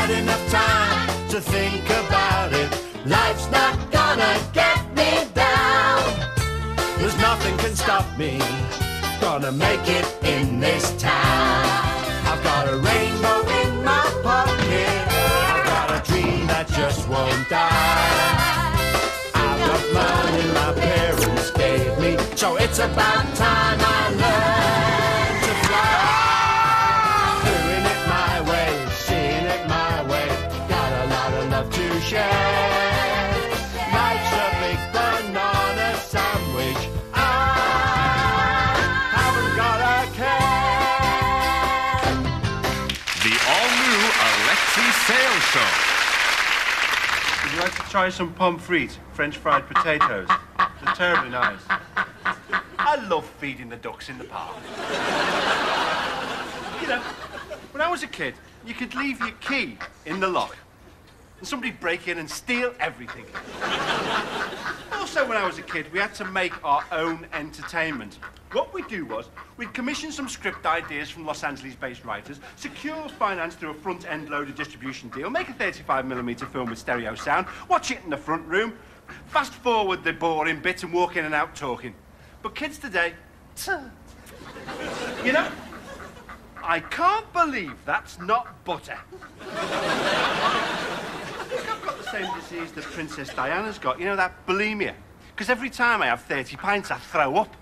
had enough time to think about it. Life's not gonna get me down. There's nothing can stop me. Gonna make it in this town. I've got a rainbow in my pocket. I've got a dream that just won't die. I've got money my parents gave me, so it's about time I learn to fly. Doing it my way, seeing it my way. Got a lot of love to share. Life's a big banana sandwich. I haven't got a care. The all-new Alexei Sayle Show. Would you like to try some pommes frites, French fried potatoes? They're terribly nice. I love feeding the ducks in the park. You know, when I was a kid, you could leave your key in the lock and somebody'd break in and steal everything. Also, when I was a kid, we had to make our own entertainment. What we'd do was, we'd commission some script ideas from Los Angeles-based writers, secure finance through a front-end loaded distribution deal, make a 35mm film with stereo sound, watch it in the front room, fast-forward the boring bits and walk in and out talking. But kids today, you know, I can't believe that's not butter. I think I've got the same disease that Princess Diana's got, you know, that bulimia. Because every time I have 30 pints, I throw up.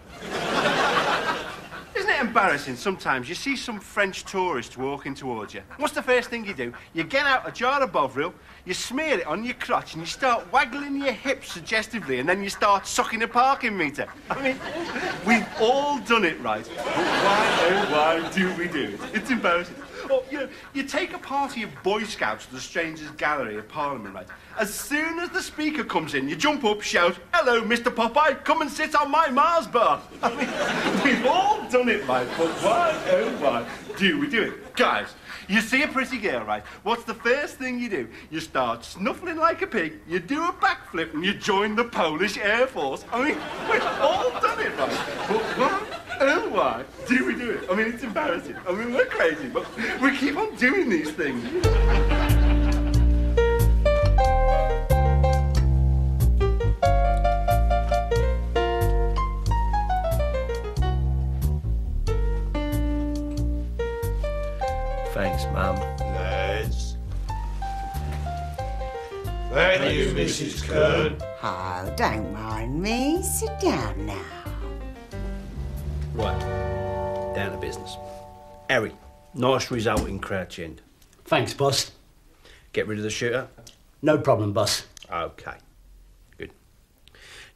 Isn't it embarrassing sometimes? You see some French tourist walking towards you. What's the first thing you do? You get out a jar of Bovril, you smear it on your crotch, and you start waggling your hips suggestively, and then you start sucking a parking meter. I mean, we've all done it, right? But why, oh, why do we do it? It's embarrassing. Or, you know, you take a party of Boy Scouts to the Strangers' Gallery at Parliament, right? As soon as the speaker comes in, you jump up, shout, "Hello, Mr. Popeye, come and sit on my Mars bar." I mean, we've all done it, right? But why, oh, why do we do it? Guys, you see a pretty girl, right? What's the first thing you do? You start snuffling like a pig, you do a backflip, and you join the Polish Air Force. I mean, we've all done it, right? But why? Oh, why do we do it? I mean, it's embarrassing. I mean, we're crazy, but we keep on doing these things. Thanks, Mum. Lads. Thank you, Mrs. Kern. Oh, don't mind me. Sit down now. Right, down to business. Harry, nice result in Crouch End. Thanks, boss. Get rid of the shooter? No problem, boss. OK, good.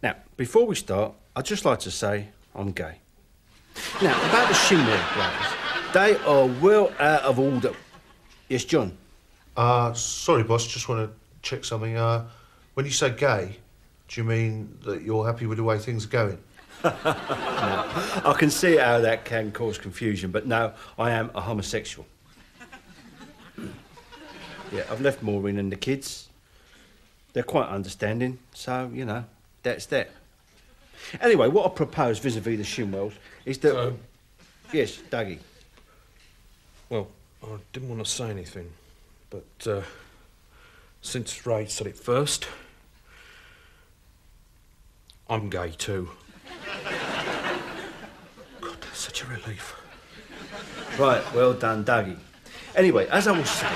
Now, before we start, I'd just like to say I'm gay. Now, about the Shinwell brothers, they are well out of order. Yes, John? Sorry, boss, just want to check something. When you say gay, do you mean that you're happy with the way things are going? No, I can see how that can cause confusion, but no, I am a homosexual. Yeah, I've left Maureen and the kids. They're quite understanding, so, you know, that's that. Anyway, what I propose vis-à-vis the Shinwells is that... Yes, Dougie. Well, I didn't want to say anything, but since Ray said it first, I'm gay too. God, that's such a relief. Right, well done, Dougie. Anyway, as I was saying...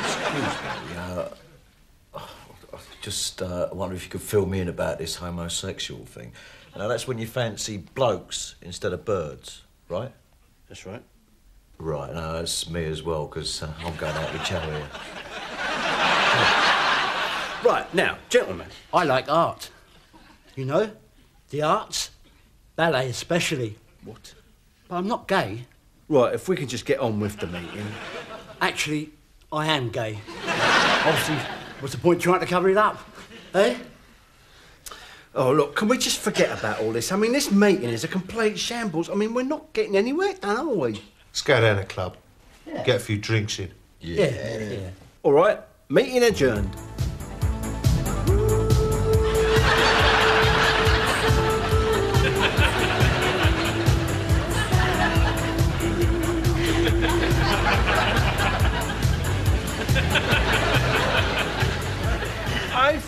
I just wonder if you could fill me in about this homosexual thing. Now, that's when you fancy blokes instead of birds, right? That's right. Right, no, that's me as well, because I'm going out with Chow here. Right, now, gentlemen. I like art. You know, the arts, ballet especially. What? But I'm not gay. Right, if we can just get on with the meeting. Actually, I am gay. Obviously, what's the point trying to cover it up? Eh? Oh, look, can we just forget about all this? I mean, this meeting is a complete shambles. I mean, we're not getting anywhere, are we? Let's go down the club. Yeah. Get a few drinks in. Yeah. All right, meeting adjourned.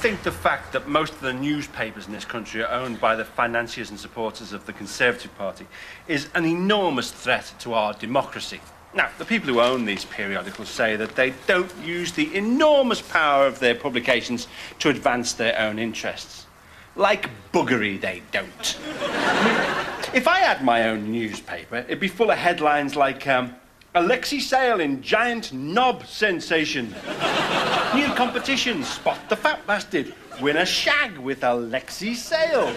think the fact that most of the newspapers in this country are owned by the financiers and supporters of the Conservative Party is an enormous threat to our democracy. Now, the people who own these periodicals say that they don't use the enormous power of their publications to advance their own interests. Like buggery, they don't. If I had my own newspaper, it'd be full of headlines like, Alexei Sayle in giant knob sensation. New competition, spot the fat bastard. Win a shag with Alexei Sayle.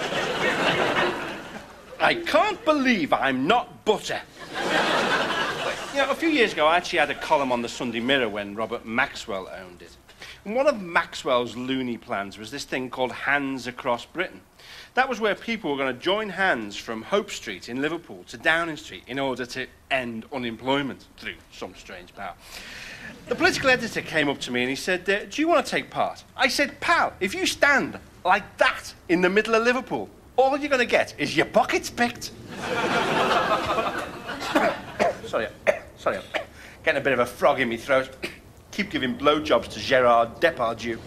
I can't believe I'm not butter. You know, a few years ago, I actually had a column on the Sunday Mirror when Robert Maxwell owned it. And one of Maxwell's loony plans was this thing called Hands Across Britain. That was where people were going to join hands from Hope Street in Liverpool to Downing Street in order to end unemployment through some strange power. The political editor came up to me and he said, do you want to take part? I said, pal, if you stand like that in the middle of Liverpool, all you're going to get is your pockets picked. Sorry, I'm getting a bit of a frog in my throat. Keep giving blowjobs to Gerard Depardieu.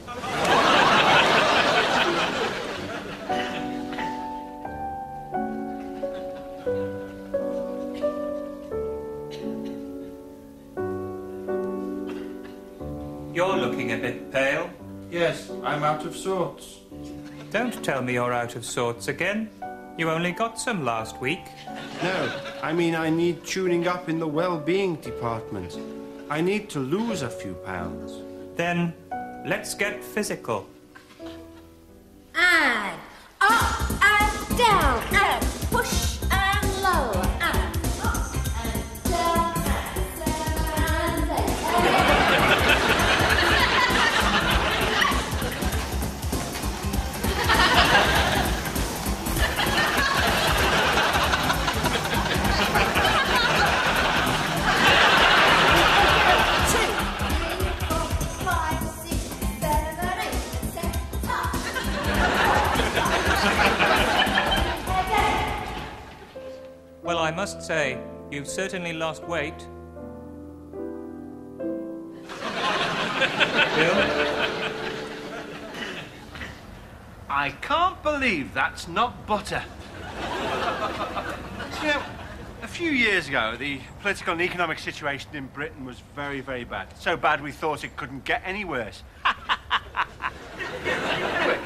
You're looking a bit pale. Yes, I'm out of sorts. Don't tell me you're out of sorts again. You only got some last week. No, I mean I need tuning up in the well-being department. I need to lose a few pounds. Then, let's get physical. And up and down and push and lower and up and down and Well, I must say, you've certainly lost weight. Bill? I can't believe that's not butter. You know, a few years ago, the political and economic situation in Britain was very, very bad. So bad we thought it couldn't get any worse. Anyway,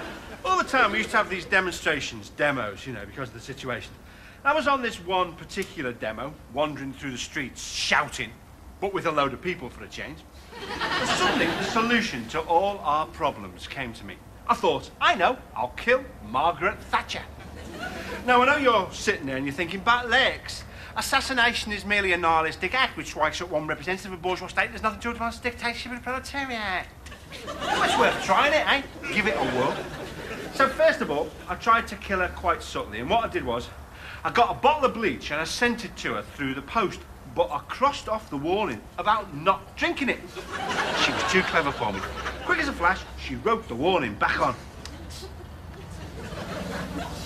all the time we used to have these demos, you know, because of the situation. I was on this one particular demo, wandering through the streets, shouting, but with a load of people for a change. And suddenly, the solution to all our problems came to me. I thought, I know, I'll kill Margaret Thatcher. Now, I know you're sitting there and you're thinking, but Lex, assassination is merely a nihilistic act which strikes at one representative of a bourgeois state. There's nothing to advance the dictatorship of the proletariat. Well, it's worth trying it, eh? Give it a whirl. So, first of all, I tried to kill her quite subtly, and what I did was, I got a bottle of bleach and I sent it to her through the post, but I crossed off the warning about not drinking it. She was too clever for me. Quick as a flash, she wrote the warning back on.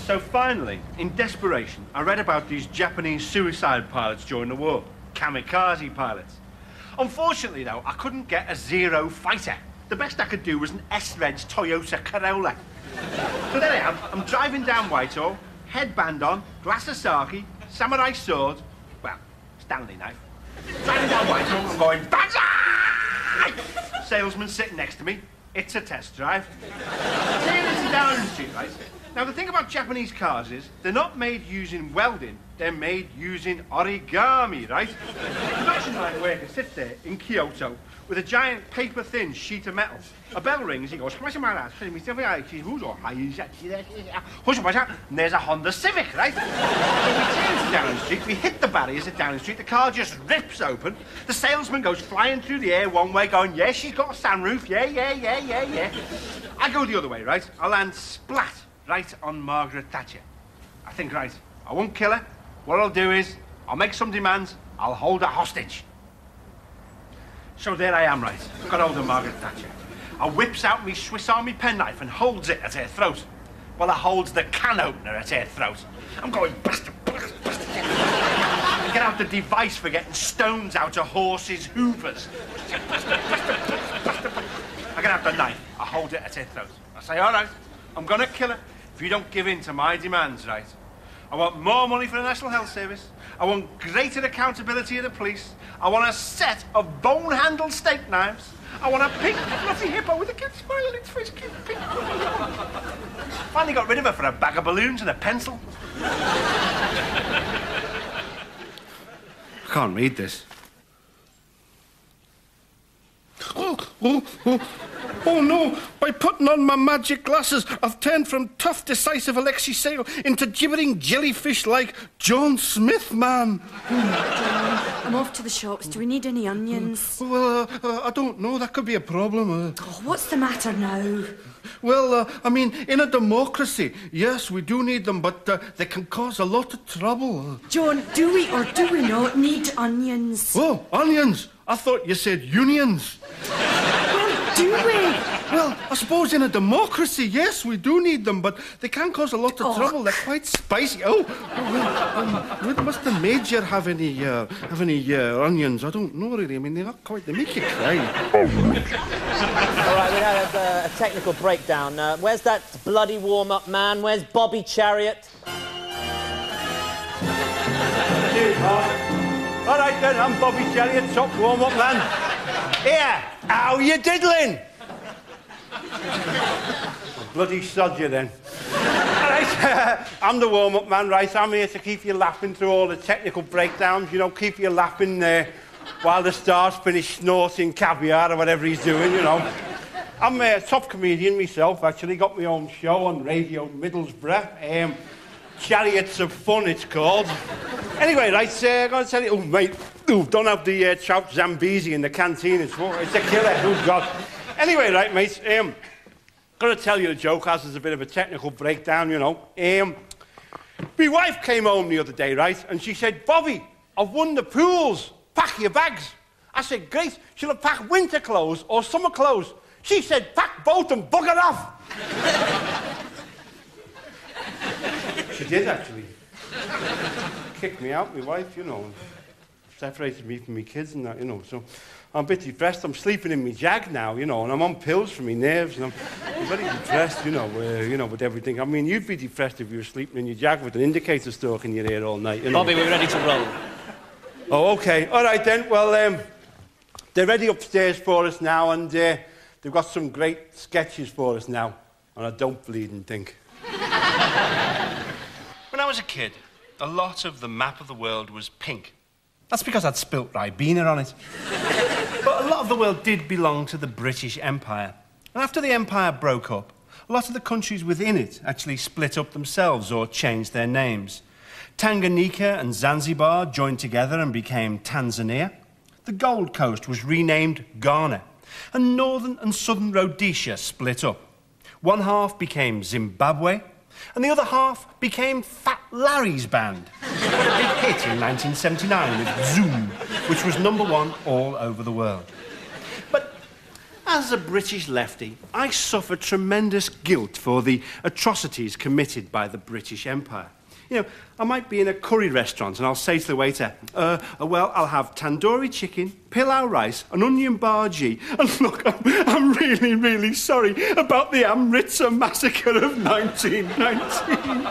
So finally, in desperation, I read about these Japanese suicide pilots during the war. Kamikaze pilots. Unfortunately, though, I couldn't get a Zero fighter. The best I could do was an S-Reg Toyota Corolla. So there I am. I'm driving down Whitehall, headband on, glass of sake, samurai sword, well, Stanley knife. Driving down Whitehall, I'm going, banzai! Salesman sitting next to me. It's a test drive. Saying this is Downing Street, right? Now, the thing about Japanese cars is they're not made using welding, they're made using origami, right? The production line worker sits there in Kyoto with a giant paper-thin sheet of metal. A bell rings, he goes, and there's a Honda Civic, right? So we turn to Downing Street, we hit the barriers at Downing Street, the car just rips open, the salesman goes flying through the air one way, going, yeah, she's got a sunroof, yeah. I go the other way, right? I land splat right on Margaret Thatcher. I think, right, I won't kill her. What I'll do is, I'll make some demands, I'll hold her hostage. So there I am, right, got hold of Margaret Thatcher. I whips out me Swiss Army penknife and holds it at her throat. Well, I holds the can opener at her throat. I'm going, bastard. I get out the device for getting stones out of horses' hoovers. I get out the knife, I hold it at her throat. I say, all right, I'm going to kill her if you don't give in to my demands, right? I want more money for the National Health Service. I want greater accountability of the police. I want a set of bone-handled steak knives. I want a pink fluffy hippo with a cute smile on its face. Cute pink fluffy hippo. Finally got rid of her for a bag of balloons and a pencil. I can't read this. Oh no, by putting on my magic glasses, I've turned from tough, decisive Alexei Sayle into gibbering jellyfish like John Smith, man. I'm off to the shops. Do we need any onions? Well, I don't know. That could be a problem. Oh, what's the matter now? Well, I mean, in a democracy, yes, we do need them, but they can cause a lot of trouble. John, do we or do we not need onions? Oh, onions! I thought you said unions. Do we? Well, I suppose in a democracy, yes, we do need them, but they can cause a lot of trouble. They're quite spicy. Must the Major have any onions? I don't know, really. I mean, they make you cry. All right, we had a technical breakdown. Where's that bloody warm-up man? Where's Bobby Chariot? All right, then, I'm Bobby Chariot, top warm-up man. Here, how you diddling? Bloody sod you, then. All right, I'm the warm-up man, right? I'm here to keep you laughing through all the technical breakdowns, you know, keep you laughing while the stars finish snorting caviar or whatever he's doing, you know. I'm a top comedian myself, actually. Got my own show on Radio Middlesbrough. Chariots of Fun, it's called. Anyway, right, I'm going to tell you... Oh, mate, don't have the chopped Zambezi in the canteen. It's a killer. Oh, God. Anyway, right, mate, going to tell you a joke, as there's a bit of a technical breakdown, you know. My wife came home the other day, right, and she said, Bobby, I've won the pools. Pack your bags. I said, great. Shall I pack winter clothes or summer clothes? She said, pack both and bugger off. She did, actually. Kicked me out, my wife, you know. Separated me from my kids and that, you know. So I'm a bit depressed. I'm sleeping in my Jag now, you know, and I'm on pills for my nerves, and I'm very depressed, you know, with everything. I mean, you'd be depressed if you were sleeping in your Jag with an indicator stalk in your ear all night, you know. Bobby, we're ready to roll. Oh, OK. All right, then. Well, they're ready upstairs for us now, and they've got some great sketches for us now, and I don't bleed and think. When I was a kid, a lot of the map of the world was pink. That's because I'd spilt Ribena on it. But a lot of the world did belong to the British Empire. And after the Empire broke up, a lot of the countries within it actually split up themselves or changed their names. Tanganyika and Zanzibar joined together and became Tanzania. The Gold Coast was renamed Ghana. And Northern and Southern Rhodesia split up. One half became Zimbabwe, and the other half became Fat Larry's band. A big hit in 1979 with Zoom, which was #1 all over the world. But as a British lefty, I suffer tremendous guilt for the atrocities committed by the British Empire. You know, I might be in a curry restaurant and I'll say to the waiter, well, I'll have tandoori chicken, pilau rice, an onion bhaji, and look, I'm really, really sorry about the Amritsar massacre of 1919.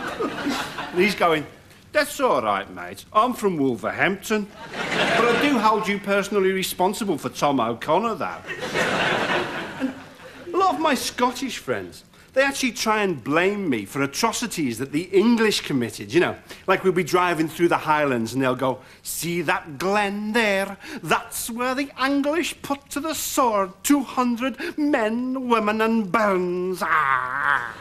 And he's going, that's all right, mate. I'm from Wolverhampton. But I do hold you personally responsible for Tom O'Connor, though. And a lot of my Scottish friends, they actually try and blame me for atrocities that the English committed, you know. Like we'll be driving through the Highlands and they'll go, see that glen there? That's where the English put to the sword 200 men, women and bairns. Ah!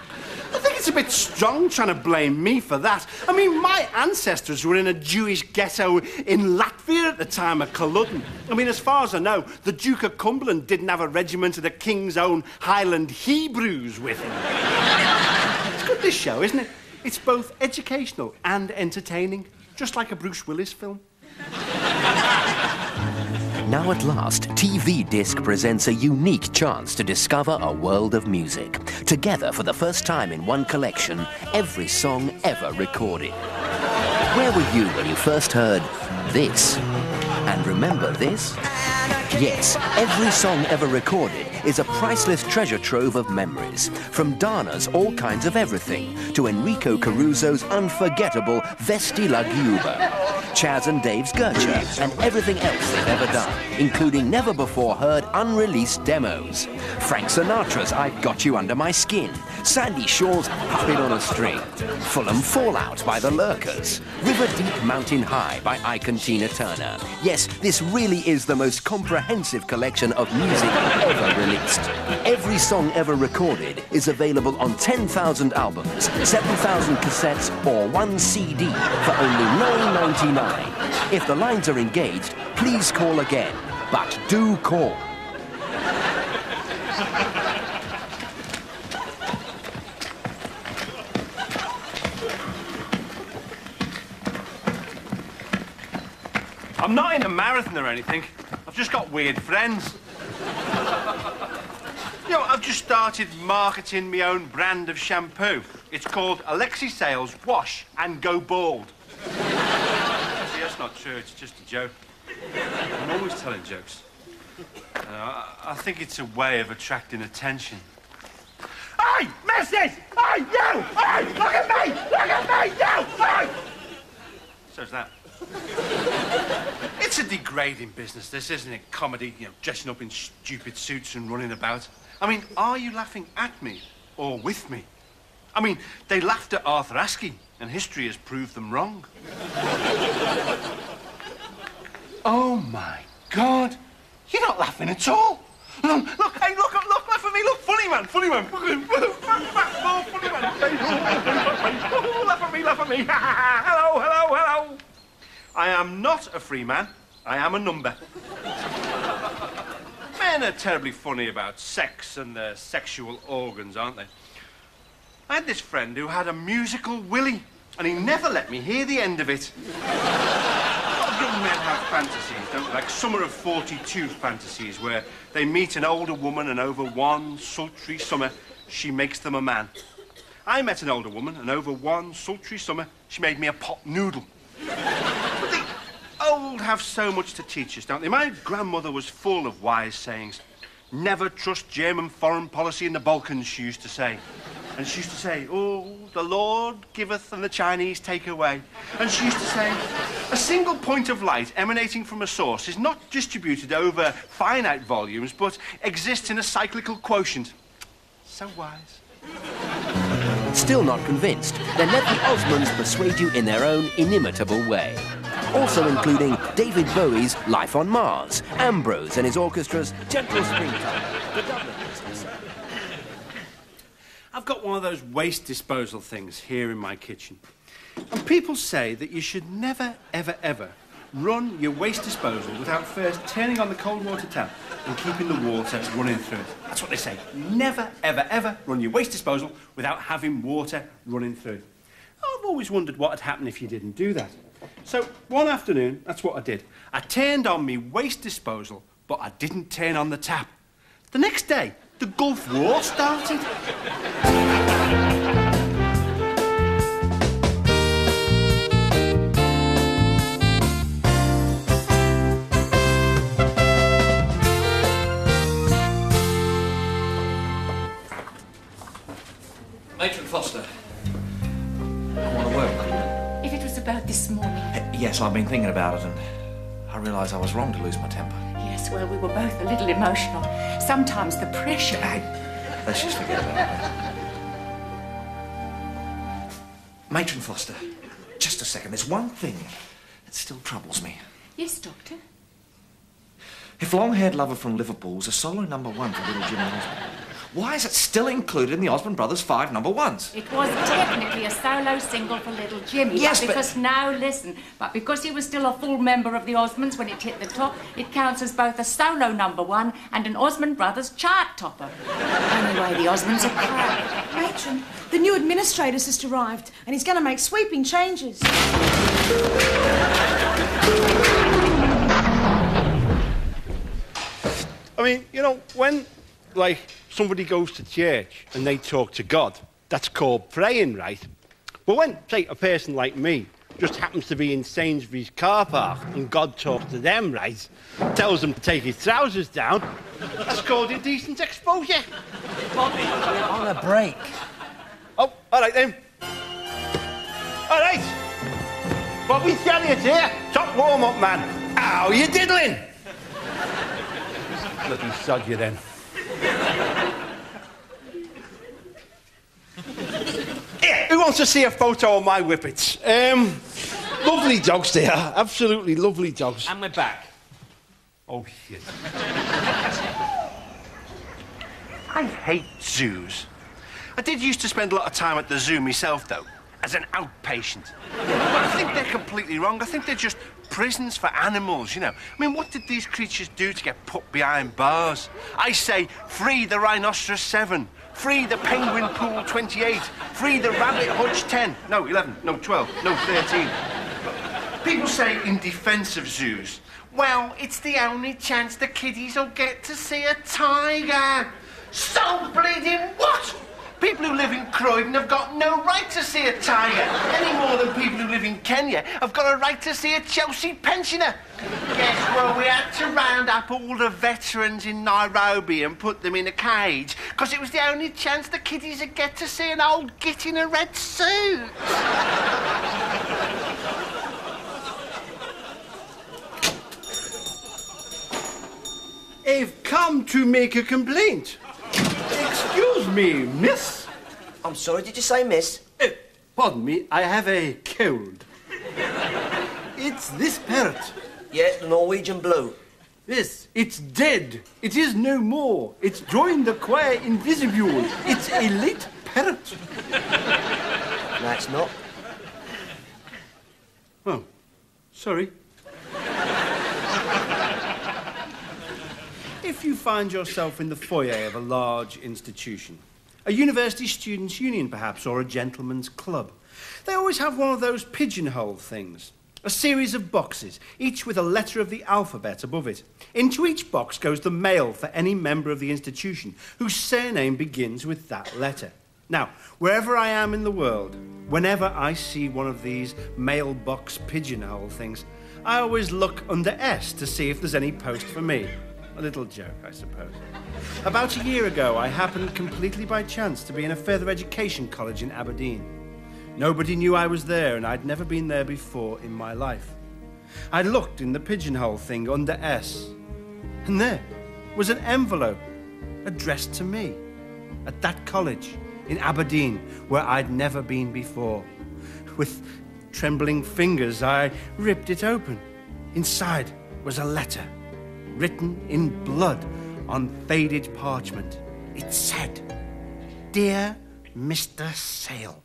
I think it's a bit strong trying to blame me for that. I mean, my ancestors were in a Jewish ghetto in Latvia at the time of Culloden. I mean, as far as I know, the Duke of Cumberland didn't have a regiment of the King's own Highland Hebrews with him. It's good, this show, isn't it? It's both educational and entertaining, just like a Bruce Willis film. Now at last, TV Disc presents a unique chance to discover a world of music. Together for the first time in one collection, every song ever recorded. Where were you when you first heard this? And remember this? Yes, every song ever recorded is a priceless treasure trove of memories. From Dana's All Kinds of Everything to Enrico Caruso's unforgettable Vesti la Giuba, Chaz and Dave's Gertrude, and everything else they've ever done, including never-before-heard unreleased demos. Frank Sinatra's I've Got You Under My Skin, Sandy Shaw's Puppet on a String, Fulham Fallout by The Lurkers, River Deep Mountain High by Ike and Tina Turner. Yes, this really is the most comprehensive collection of music ever released. Every song ever recorded is available on 10,000 albums, 7,000 cassettes, or 1 CD for only $9.99. If the lines are engaged, please call again. But do call. I'm not in a marathon or anything. I've just got weird friends. You know, I've just started marketing my own brand of shampoo. It's called Alexei Sayle's Wash and Go Bald. See, that's not true. It's just a joke. I'm always telling jokes. I think it's a way of attracting attention. Hey, missus! Hey, you! Hey, look at me! Look at me, you! Hey! So's that. It's a degrading business, this, isn't it? Comedy, you know, dressing up in stupid suits and running about. I mean, are you laughing at me or with me? I mean, they laughed at Arthur Askey, and history has proved them wrong. Oh, my God. You're not laughing at all. Look, hey, look, laugh at me. Look, funny man. Funny man. Funny man. Laugh at me. Hello. I am not a free man. I am a number. Men are terribly funny about sex and their sexual organs, aren't they? I had this friend who had a musical willy, and he never let me hear the end of it. A lot of young men have fantasies, don't they? Like Summer of 42 fantasies, where they meet an older woman and over one sultry summer, she makes them a man. I met an older woman, and over one sultry summer, she made me a pot noodle. But the old have so much to teach us, don't they? My grandmother was full of wise sayings. Never trust German foreign policy in the Balkans, she used to say. And she used to say, oh, the Lord giveth and the Chinese take away. And she used to say, a single point of light emanating from a source is not distributed over finite volumes, but exists in a cyclical quotient. So wise. Still not convinced? Then let the Osmonds persuade you in their own inimitable way. Also including David Bowie's Life on Mars, Ambrose and his orchestra's Gentle Springtime, the Dublin business. I've got one of those waste disposal things here in my kitchen. And people say that you should never, ever, ever run your waste disposal without first turning on the cold water tap and keeping the water running through it. That's what they say. Never, ever, ever run your waste disposal without having water running through it. I've always wondered what would happen if you didn't do that. So one afternoon, that's what I did. I turned on my waste disposal, but I didn't turn on the tap. The next day, the Gulf War started. Matron Foster, I want to work. If it was about this morning. Yes, I've been thinking about it, and I realise I was wrong to lose my temper. Yes, well, we were both a little emotional. Sometimes the pressure... Let's just forget about it. Matron Foster, just a second. There's one thing that still troubles me. Yes, Doctor? If Long-Haired Lover from Liverpool was a solo #1 for little Jimmy Osmond, why is it still included in the Osmond Brothers' 5 #1s? It was technically a solo single for little Jimmy. Yes, but because now, listen, but because he was still a full member of the Osmonds when it hit the top, it counts as both a solo #1 and an Osmond Brothers chart topper. Anyway, the Osmonds are proud. Matron, the new administrator's just arrived, and he's going to make sweeping changes. I mean, you know, when, like, somebody goes to church and they talk to God, that's called praying, right? But when, say, a person like me just happens to be in Sainsbury's car park and God talks to them, right? Tells them to take his trousers down. That's called indecent exposure. Bobby, we're on a break. Oh, all right then. All right. Bobby Chariot here, top warm-up man. How you diddling? Bloody sod you then. Here, who wants to see a photo of my whippets? Lovely dogs they are, absolutely lovely dogs. And we're back. Oh, shit. I hate zoos. I did used to spend a lot of time at the zoo myself, though, as an outpatient. But I think they're completely wrong. I think they're just prisons for animals, you know. I mean, what did these creatures do to get put behind bars? I say, free the rhinoceros 7, free the penguin pool 28, free the rabbit hutch 10, no, 11, no, 12, no, 13. People say in defence of zoos, well, it's the only chance the kiddies will get to see a tiger. So bleeding what? People who live in Croydon have got no right to see a tiger, any more than people who live in Kenya have got a right to see a Chelsea pensioner. Yes, well, we had to round up all the veterans in Nairobi and put them in a cage, because it was the only chance the kiddies would get to see an old git in a red suit. I've come to make a complaint. Excuse me, miss. I'm sorry, did you say miss? Pardon me, I have a cold. It's this parrot. Yeah, the Norwegian blue. Yes, it's dead. It is no more. It's joined the choir invisible. It's a late parrot. No, it's not. Oh, sorry. If you find yourself in the foyer of a large institution, a university students' union perhaps, or a gentleman's club, they always have one of those pigeonhole things. A series of boxes, each with a letter of the alphabet above it. Into each box goes the mail for any member of the institution whose surname begins with that letter. Now, wherever I am in the world, whenever I see one of these mailbox pigeonhole things, I always look under S to see if there's any post for me. A little joke, I suppose. About a year ago, I happened completely by chance to be in a further education college in Aberdeen. Nobody knew I was there, and I'd never been there before in my life. I looked in the pigeonhole thing under S, and there was an envelope addressed to me at that college in Aberdeen, where I'd never been before. With trembling fingers, I ripped it open. Inside was a letter, written in blood on faded parchment. It said, "Dear Mr. Sayle,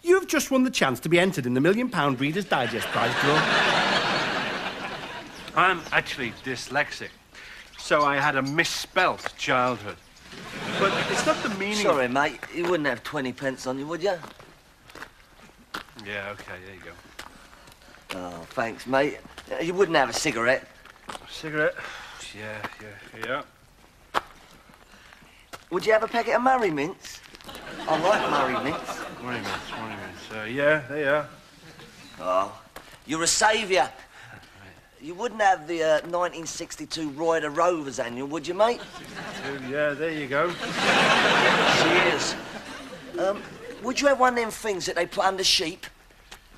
you've just won the chance to be entered in the £1 Million Reader's Digest prize draw." I'm actually dyslexic, so I had a misspelt childhood. But it's not the meaning... Sorry, mate, you wouldn't have 20 pence on you, would you? Yeah, OK, there you go. Oh, thanks, mate. You wouldn't have a cigarette? A cigarette? Yeah. Would you have a packet of Murray Mints? I like Murray Mints. Murray Mints. Yeah, there you are. Oh, you're a saviour. You wouldn't have the 1962 Ryder Rovers annual, would you, mate? 62, yeah, there you go. Cheers. Would you have one of them things that they put under sheep?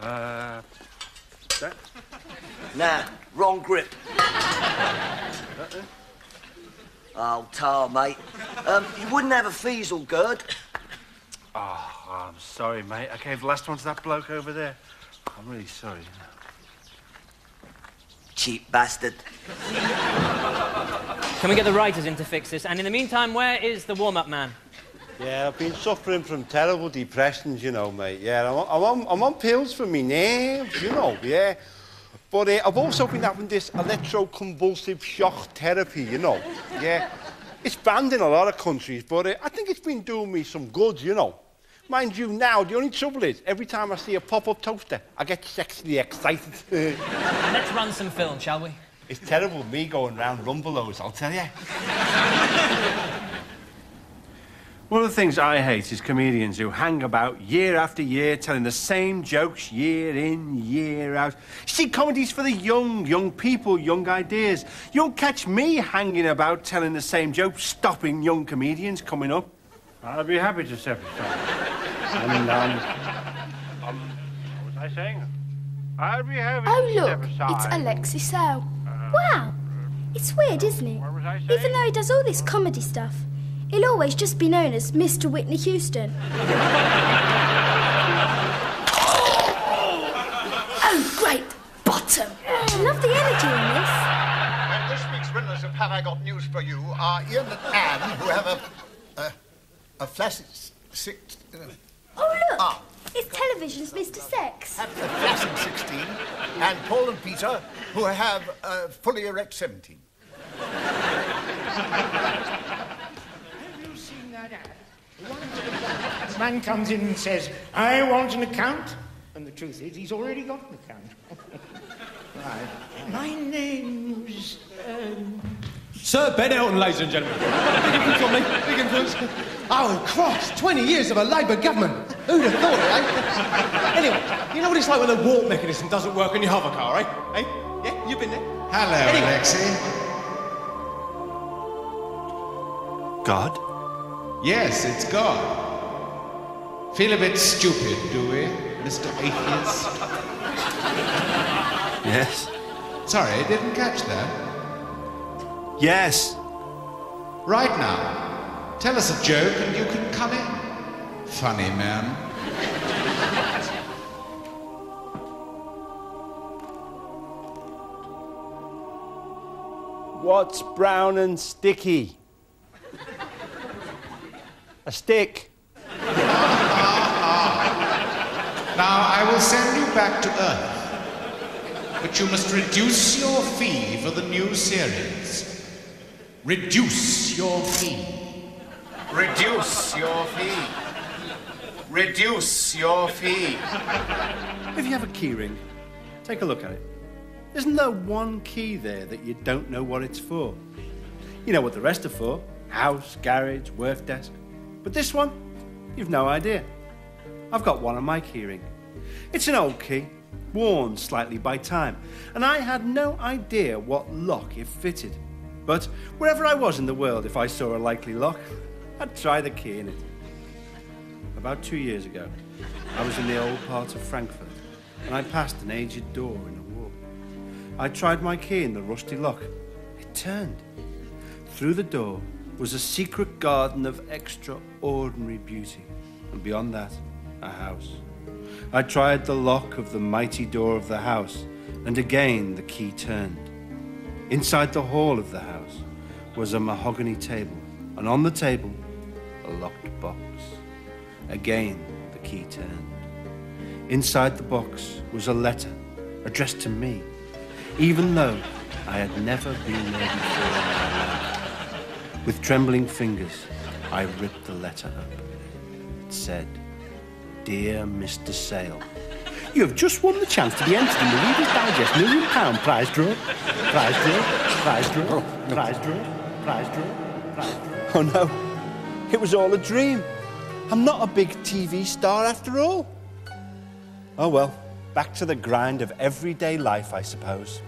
That? Nah, wrong grip. Oh, tar, mate. You wouldn't have a Feasel gird? Oh, I'm sorry, mate. I gave the last one to that bloke over there. I'm really sorry. Cheap bastard. Can we get the writers in to fix this? And in the meantime, where is the warm-up man? Yeah, I've been suffering from terrible depressions, you know, mate. Yeah, I'm on pills for me nerves, you know, yeah. But I've also been having this electroconvulsive shock therapy, you know. Yeah, it's banned in a lot of countries, but I think it's been doing me some good, you know. Mind you, now, the only trouble is, every time I see a pop-up toaster, I get sexually excited. Let's run some film, shall we? It's terrible, me going round Rumbelows, I'll tell you. One of the things I hate is comedians who hang about year after year telling the same jokes year in, year out. You see, comedy's for the young people, young ideas. You won't catch me hanging about telling the same jokes, stopping young comedians coming up. I'd be happy to step aside. And, what was I saying? I'd be happy to step aside. Oh, look, it's Alexei Sayle. Wow, it's weird, isn't it? Even though he does all this comedy stuff, he'll always just be known as Mr. Whitney Houston. Oh, great bottom. I love the energy in this. And this week's winners of Have I Got News for You are Ian and Anne, who have a flaccid Oh, look, it's television's Mr. Sex. have a flaccid 16, and Paul and Peter, who have a fully erect 17. Man comes in and says, I want an account. And the truth is, he's already got an account. Right. My name's... Sir Ben Elton, ladies and gentlemen. Big influence on me, big influence. Oh, Christ, 20 years of a Labour government. Who'd have thought it, eh? Anyway, you know what it's like when the warp mechanism doesn't work in your hover car, eh? Eh? Yeah, you've been there. Hello, anyway. Alexei. God? Yes, it's God. Feel a bit stupid, do we, Mr. Atheist? Yes. Sorry, didn't catch that. Yes. Right now, tell us a joke and you can come in. Funny man. What's brown and sticky? A stick. Now, I will send you back to Earth. But you must reduce your fee for the new series. Reduce your fee. Reduce your fee. Reduce your fee. If you have a key ring, take a look at it. Isn't there one key there that you don't know what it's for? You know what the rest are for. House, garage, work desk. But this one, you've no idea. I've got one on my key ring. It's an old key, worn slightly by time, and I had no idea what lock it fitted. But wherever I was in the world, if I saw a likely lock, I'd try the key in it. About 2 years ago, I was in the old part of Frankfurt, and I passed an aged door in a wall. I tried my key in the rusty lock. It turned. Through the door was a secret garden of extraordinary beauty, and beyond that, a house. I tried the lock of the mighty door of the house, and again the key turned. Inside the hall of the house was a mahogany table, and on the table, a locked box. Again the key turned. Inside the box was a letter addressed to me, even though I had never been there before in my life. With trembling fingers, I ripped the letter up. It said, Dear Mr. Sayle, you have just won the chance to be entered in the Reader's Digest £1 million prize draw. Prize draw, prize draw, prize draw, prize draw, prize draw. Oh no, it was all a dream. I'm not a big TV star after all. Oh well, back to the grind of everyday life, I suppose.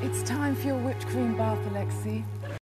It's time for your whipped cream bath, Alexei.